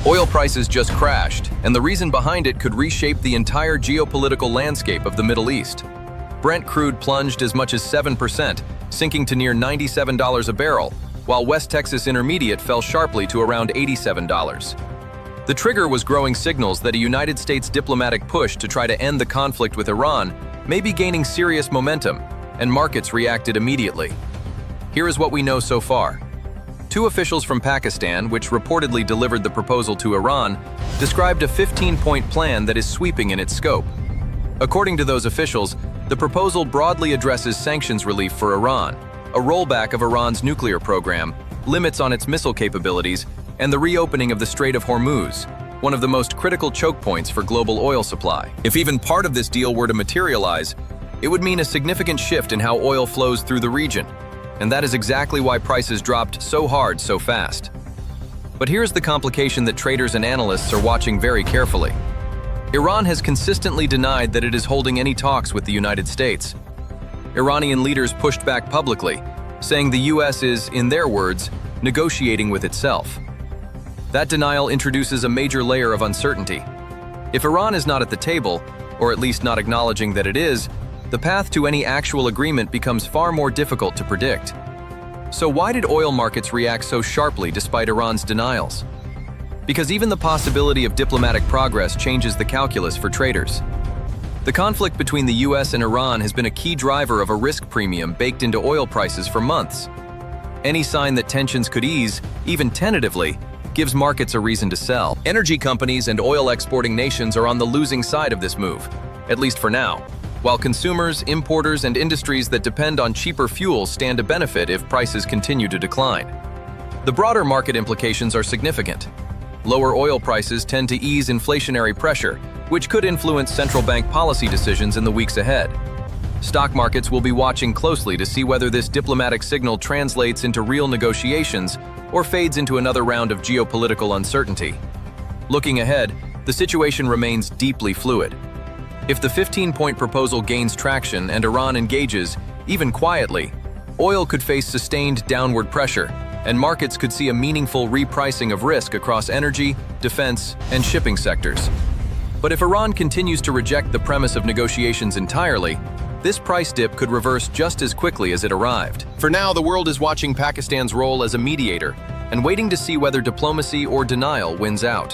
Oil prices just crashed, and the reason behind it could reshape the entire geopolitical landscape of the Middle East. Brent crude plunged as much as 7%, sinking to near $97 a barrel, while West Texas Intermediate fell sharply to around $87. The trigger was growing signals that a United States diplomatic push to try to end the conflict with Iran may be gaining serious momentum, and markets reacted immediately. Here is what we know so far. Two officials from Pakistan, which reportedly delivered the proposal to Iran, described a 15-point plan that is sweeping in its scope. According to those officials, the proposal broadly addresses sanctions relief for Iran, a rollback of Iran's nuclear program, limits on its missile capabilities, and the reopening of the Strait of Hormuz, one of the most critical choke points for global oil supply. If even part of this deal were to materialize, it would mean a significant shift in how oil flows through the region, and that is exactly why prices dropped so hard so fast. But here's the complication that traders and analysts are watching very carefully. Iran has consistently denied that it is holding any talks with the United States. Iranian leaders pushed back publicly, saying the U.S. is, in their words, negotiating with itself. That denial introduces a major layer of uncertainty. If Iran is not at the table, or at least not acknowledging that it is, the path to any actual agreement becomes far more difficult to predict. So why did oil markets react so sharply despite Iran's denials? Because even the possibility of diplomatic progress changes the calculus for traders. The conflict between the U.S. and Iran has been a key driver of a risk premium baked into oil prices for months. Any sign that tensions could ease, even tentatively, gives markets a reason to sell. Energy companies and oil-exporting nations are on the losing side of this move, at least for now, while consumers, importers, and industries that depend on cheaper fuels stand to benefit if prices continue to decline. The broader market implications are significant. Lower oil prices tend to ease inflationary pressure, which could influence central bank policy decisions in the weeks ahead. Stock markets will be watching closely to see whether this diplomatic signal translates into real negotiations or fades into another round of geopolitical uncertainty. Looking ahead, the situation remains deeply fluid. If the 15-point proposal gains traction and Iran engages, even quietly, oil could face sustained downward pressure, and markets could see a meaningful repricing of risk across energy, defense, and shipping sectors. But if Iran continues to reject the premise of negotiations entirely, this price dip could reverse just as quickly as it arrived. For now, the world is watching Pakistan's role as a mediator and waiting to see whether diplomacy or denial wins out.